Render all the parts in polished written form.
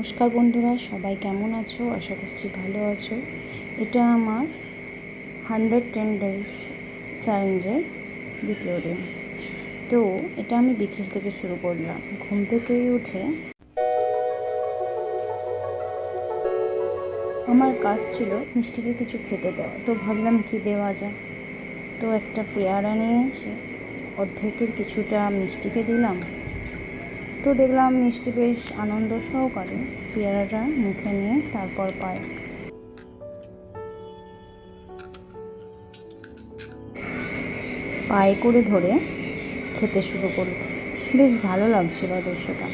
নমস্কার বন্ধুরা, সবাই কেমন আছো? আশা করছি ভালো আছো। এটা আমার 110 ডেজ চ্যালেঞ্জের দ্বিতীয় দিন। তো এটা আমি বিকেল থেকে শুরু করলাম। ঘুম থেকেই উঠে আমার কাজ ছিল মিষ্টিকে কিছু খেতে দেওয়া। তো ভাবলাম কি দেওয়া যায়। তো একটা পেয়ারা নিয়ে এসে অর্ধেকের কিছুটা মিষ্টিকে দিলাম। তো দেখলাম মিষ্টি বেশ আনন্দ সহকারে পেয়ারাটা মুখে নিয়ে তারপর পায়ে করে ধরে খেতে শুরু করলো। বেশ ভালো লাগছিল দৃশ্যটা।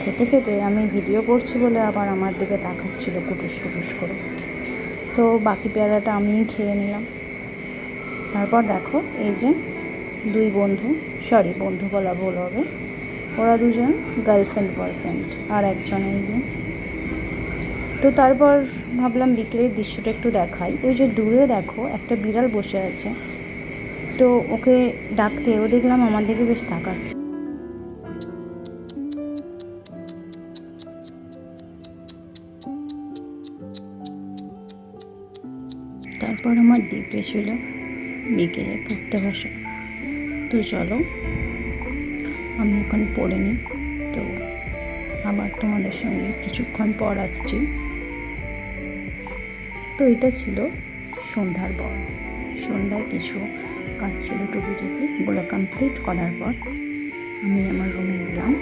খেতে খেতে আমি ভিডিও করছি বলে আবার আমার দিকে তাকাচ্ছিল কুটুস কুটুস করে। তো বাকি পেয়ারাটা আমিই খেয়ে নিলাম। তারপর দেখো, এই যে দুই বন্ধু, বন্ধু বলা ভুল হবে, ওরা দুজন গার্লফ্রেন্ড বয়ফ্রেন্ড, আর একজন এই যে। তো তারপর ভাবলাম বিকেলের দৃশ্যটা একটু দেখাই। ওই যে দূরে দেখো একটা বিড়াল বসে আছে। তো ওকে ডাকতে ও দেখলাম আমার দিকে বেশ তাকাচ্ছে। তারপর আমার ডিউটি ছিল বিকেলে পড়তে বসে। তো চলো আমি এখন পড়ে নিই। তো আবার তোমাদের সঙ্গে কিছুক্ষণ পর আসছি। তো এটা ছিল সন্ধ্যার পর। সন্ধ্যায় কিছু কাজ ছিল টুকিটাকি, ওগুলো কমপ্লিট করার পর আমি আমার রুমে গেলাম।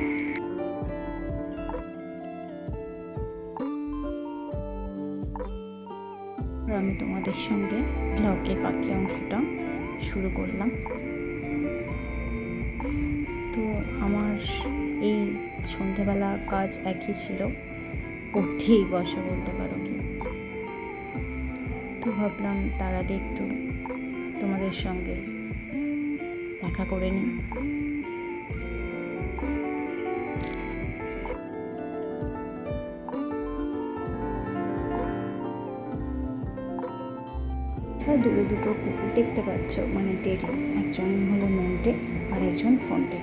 আমি তোমাদের সঙ্গে ব্লগের বাকি অংশটা শুরু করলাম। তো আমার এই সন্ধ্যেবেলা কাজ একই ছিল, উঠেই বসা বলতে পারো কি। তো ভাবলাম তার আগে একটু তোমাদের সঙ্গে দেখা করে নিই। দূরে দুটো কুকুর দেখতে পাচ্ছ, মানে টেডি। একজন হলো মন্টে আর একজন ফন্টে।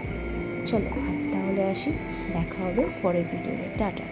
চলো আজ তাহলে আসি, দেখা হবে পরের ভিডিওতে। টাটা।